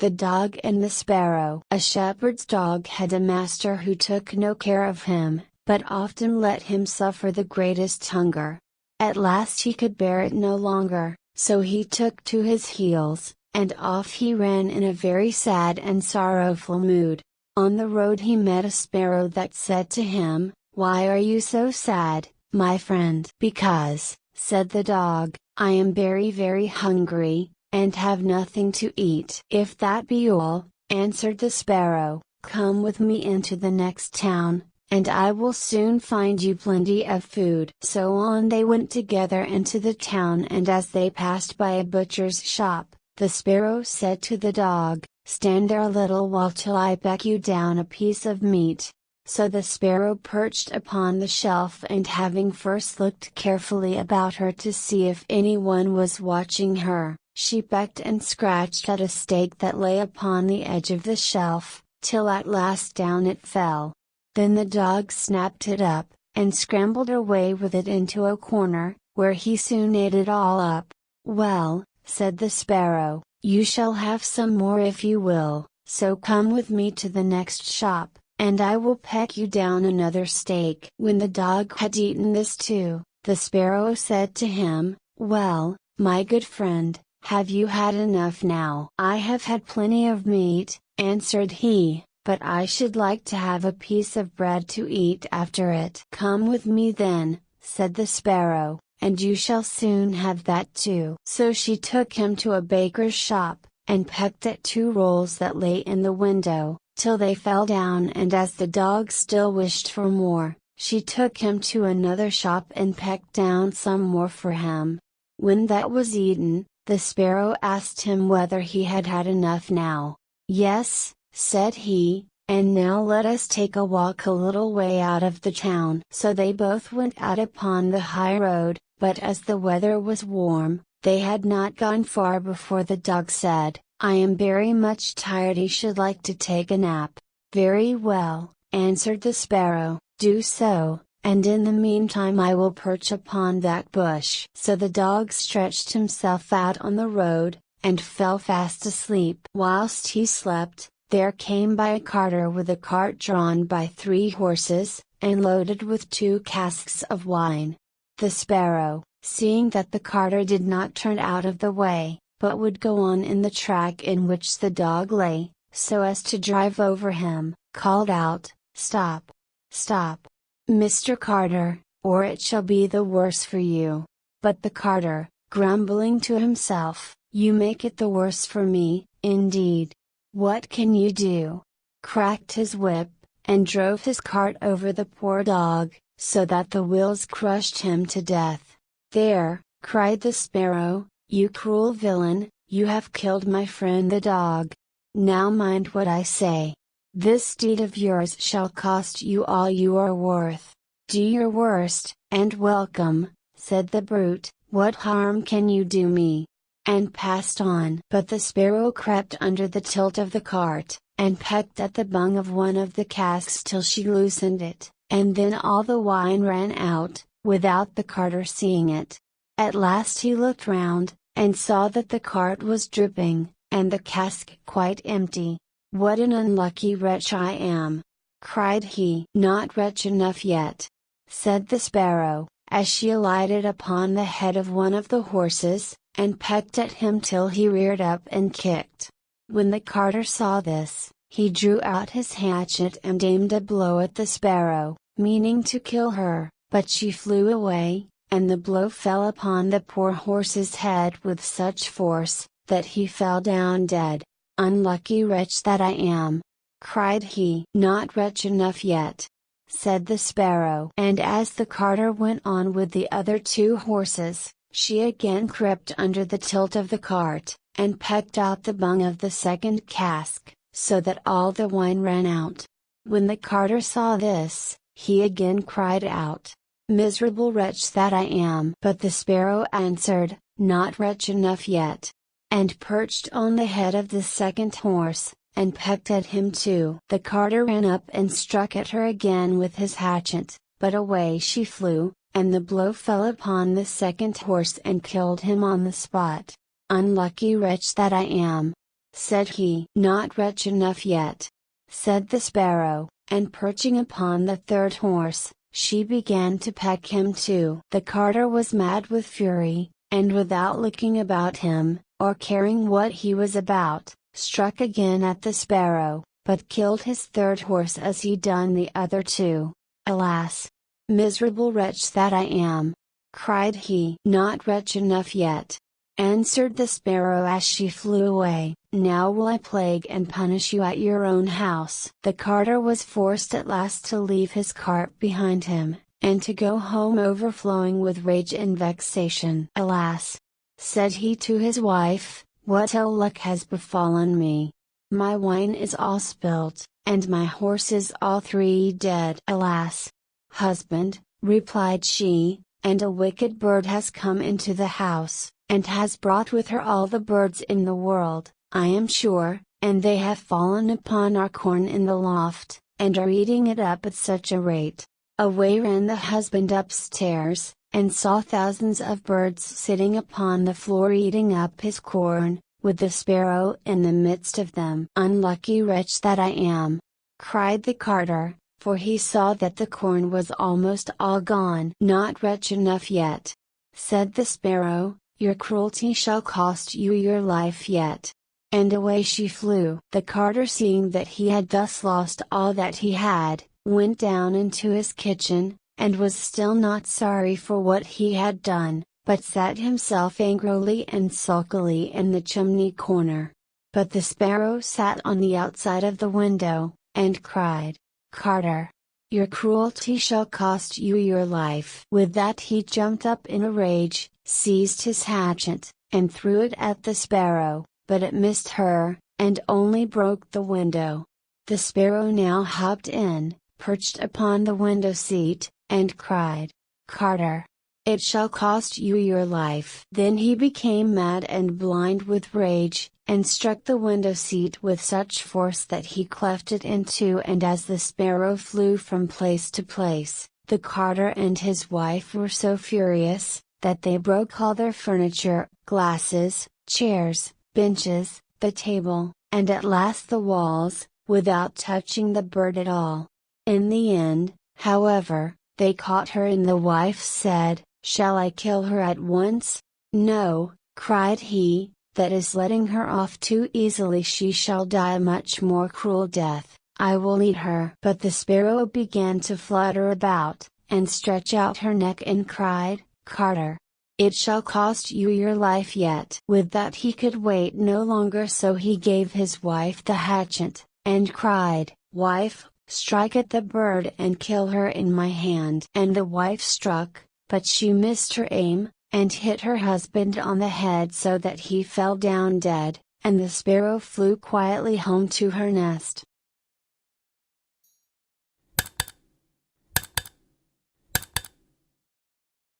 The Dog and the Sparrow. A shepherd's dog had a master who took no care of him, but often let him suffer the greatest hunger. At last he could bear it no longer, so he took to his heels, and off he ran in a very sad and sorrowful mood. On the road he met a sparrow that said to him, "Why are you so sad, my friend?" "Because," said the dog, "I am very very hungry, and have nothing to eat." "If that be all," answered the sparrow, "come with me into the next town, and I will soon find you plenty of food." So on they went together into the town, and as they passed by a butcher's shop, the sparrow said to the dog, "Stand there a little while till I peck you down a piece of meat." So the sparrow perched upon the shelf, and having first looked carefully about her to see if anyone was watching her, she pecked and scratched at a steak that lay upon the edge of the shelf, till at last down it fell. Then the dog snapped it up, and scrambled away with it into a corner, where he soon ate it all up. "Well," said the sparrow, "you shall have some more if you will, so come with me to the next shop, and I will peck you down another steak." When the dog had eaten this too, the sparrow said to him, "Well, my good friend, have you had enough now?" "I have had plenty of meat," answered he, "but I should like to have a piece of bread to eat after it." "Come with me then," said the sparrow, "and you shall soon have that too." So she took him to a baker's shop, and pecked at 2 rolls that lay in the window, till they fell down, and as the dog still wished for more, she took him to another shop and pecked down some more for him. When that was eaten, the sparrow asked him whether he had had enough now. "Yes," said he, "and now let us take a walk a little way out of the town." So they both went out upon the high road, but as the weather was warm, they had not gone far before the dog said, "I am very much tired, I should like to take a nap." "Very well," answered the sparrow, "do so, and in the meantime I will perch upon that bush." So the dog stretched himself out on the road, and fell fast asleep. Whilst he slept, there came by a carter with a cart drawn by 3 horses, and loaded with 2 casks of wine. The sparrow, seeing that the carter did not turn out of the way, but would go on in the track in which the dog lay, so as to drive over him, called out, "Stop! Stop! Mr. Carter, or it shall be the worse for you." But the carter, grumbling to himself, "You make it the worse for me, indeed. What can you do?" cracked his whip, and drove his cart over the poor dog, so that the wheels crushed him to death. "There," cried the sparrow, "you cruel villain, you have killed my friend the dog. Now mind what I say. This deed of yours shall cost you all you are worth." "Do your worst, and welcome," said the brute, "what harm can you do me?" and passed on. But the sparrow crept under the tilt of the cart, and pecked at the bung of one of the casks till she loosened it, and then all the wine ran out, without the carter seeing it. At last he looked round, and saw that the cart was dripping, and the cask quite empty. "What an unlucky wretch I am!" cried he. "Not wretch enough yet," said the sparrow, as she alighted upon the head of one of the horses, and pecked at him till he reared up and kicked. When the carter saw this, he drew out his hatchet and aimed a blow at the sparrow, meaning to kill her, but she flew away, and the blow fell upon the poor horse's head with such force, that he fell down dead. "Unlucky wretch that I am!" cried he. "Not wretch enough yet," said the sparrow. And as the carter went on with the other 2 horses, she again crept under the tilt of the cart, and pecked out the bung of the second cask, so that all the wine ran out. When the carter saw this, he again cried out, "Miserable wretch that I am!" But the sparrow answered, "Not wretch enough yet," and perched on the head of the second horse, and pecked at him too. The carter ran up and struck at her again with his hatchet, but away she flew, and the blow fell upon the second horse and killed him on the spot. "Unlucky wretch that I am!" said he. "Not rich enough yet," said the sparrow, and perching upon the third horse, she began to peck him too. The carter was mad with fury, and without looking about him, or caring what he was about, struck again at the sparrow, but killed his third horse as he done the other two. "Alas! Miserable wretch that I am!" cried he. "Not rich enough yet," answered the sparrow as she flew away, "now will I plague and punish you at your own house." The carter was forced at last to leave his cart behind him, and to go home overflowing with rage and vexation. "Alas!" said he to his wife, "what ill luck has befallen me! My wine is all spilt, and my horses all three dead." "Alas! husband," replied she, "and a wicked bird has come into the house, and has brought with her all the birds in the world, I am sure, and they have fallen upon our corn in the loft, and are eating it up at such a rate." Away ran the husband upstairs, and saw thousands of birds sitting upon the floor eating up his corn, with the sparrow in the midst of them. "Unlucky wretch that I am!" cried the carter, for he saw that the corn was almost all gone. "Not rich enough yet," said the sparrow, "your cruelty shall cost you your life yet." And away she flew. The carter, seeing that he had thus lost all that he had, went down into his kitchen, and was still not sorry for what he had done, but sat himself angrily and sulkily in the chimney corner. But the sparrow sat on the outside of the window, and cried, "Carter! Your cruelty shall cost you your life." With that he jumped up in a rage, seized his hatchet, and threw it at the sparrow, but it missed her, and only broke the window. The sparrow now hopped in, perched upon the window seat, and cried, "Carter! It shall cost you your life." Then he became mad and blind with rage, and struck the window seat with such force that he cleft it in two, and as the sparrow flew from place to place, the carter and his wife were so furious, that they broke all their furniture, glasses, chairs, benches, the table, and at last the walls, without touching the bird at all. In the end, however, they caught her, and the wife said, "Shall I kill her at once?" "No," cried he, "that is letting her off too easily. She shall die a much more cruel death. I will eat her." But the sparrow began to flutter about, and stretch out her neck, and cried, "Carter! It shall cost you your life yet." With that he could wait no longer, so he gave his wife the hatchet, and cried, "Wife, strike at the bird and kill her in my hand." And the wife struck, but she missed her aim, and hit her husband on the head so that he fell down dead, and the sparrow flew quietly home to her nest.